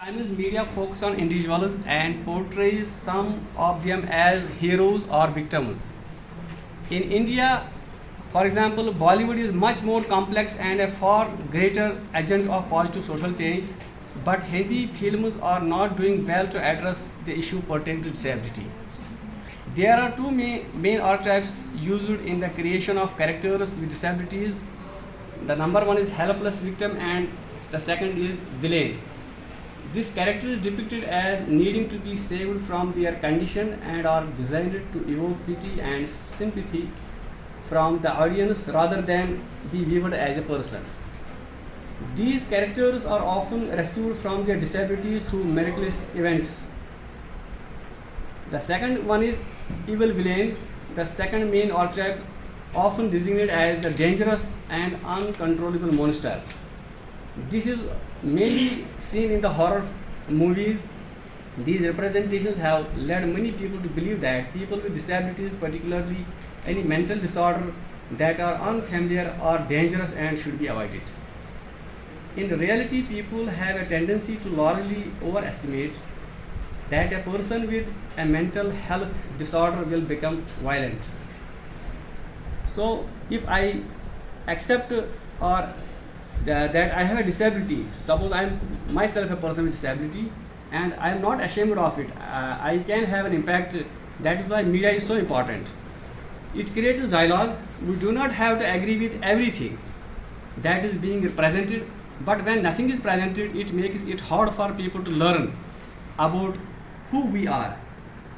Times media focus on individuals and portrays some of them as heroes or victims. In India, for example, Bollywood is much more complex and a far greater agent of positive social change, but Hindi films are not doing well to address the issue pertaining to disability. There are two main archetypes used in the creation of characters with disabilities. The number one is helpless victim and the second is villain. This character is depicted as needing to be saved from their condition and are designed to evoke pity and sympathy from the audience rather than be viewed as a person. These characters are often rescued from their disabilities through miraculous events. The second one is evil villain, the second main archetype, often designated as the dangerous and uncontrollable monster. This is mainly seen in the horror movies. These representations have led many people to believe that people with disabilities, particularly any mental disorder, that are unfamiliar or dangerous and should be avoided. In reality, people have a tendency to largely overestimate that a person with a mental health disorder will become violent. So, if I accept that I have a disability, suppose I am myself a person with disability and I am not ashamed of it, I can have an impact. That is why media is so important. It creates dialogue. We do not have to agree with everything that is being presented, but when nothing is presented, it makes it hard for people to learn about who we are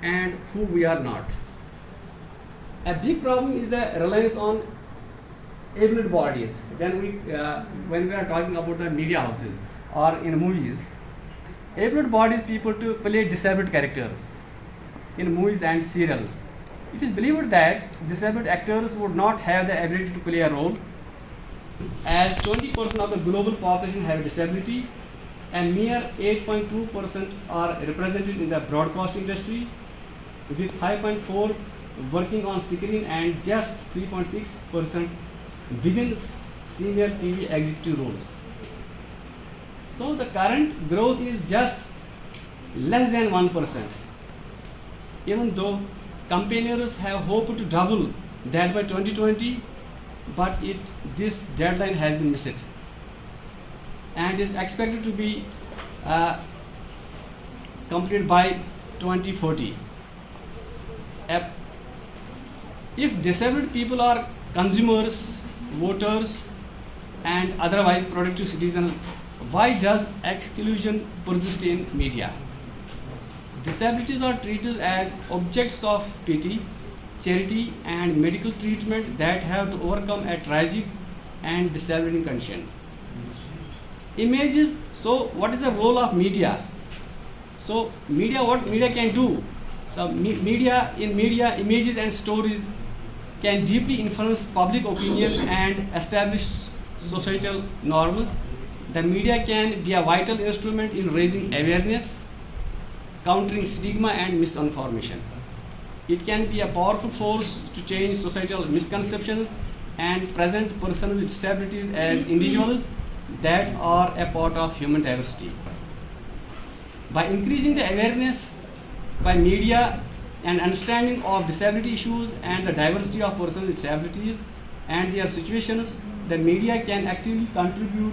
and who we are not. A big problem is the reliance on abled bodies. When we are talking about the media houses or in movies, abled bodies people to play disabled characters in movies and serials. It is believed that disabled actors would not have the ability to play a role, as 20% of the global population have a disability and mere 8.2% are represented in the broadcast industry, with 5.4 working on screen and just 3.6% within senior TV executive roles. So the current growth is just less than 1%, even though campaigners have hoped to double that by 2020, but this deadline has been missed and is expected to be completed by 2040. If disabled people are consumers, voters, and otherwise productive citizens, why does exclusion persist in media? Disabilities are treated as objects of pity, charity, and medical treatment that have to overcome a tragic and disabling condition. Images. So, what is the role of media? So, what media can do? So, media, images and stories can deeply influence public opinion and establish societal norms. The media can be a vital instrument in raising awareness, countering stigma and misinformation. It can be a powerful force to change societal misconceptions and present persons with disabilities as individuals that are a part of human diversity. By increasing the awareness by media and understanding of disability issues and the diversity of persons with disabilities and their situations, the media can actively contribute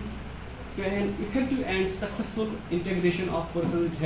to an effective and successful integration of persons with disabilities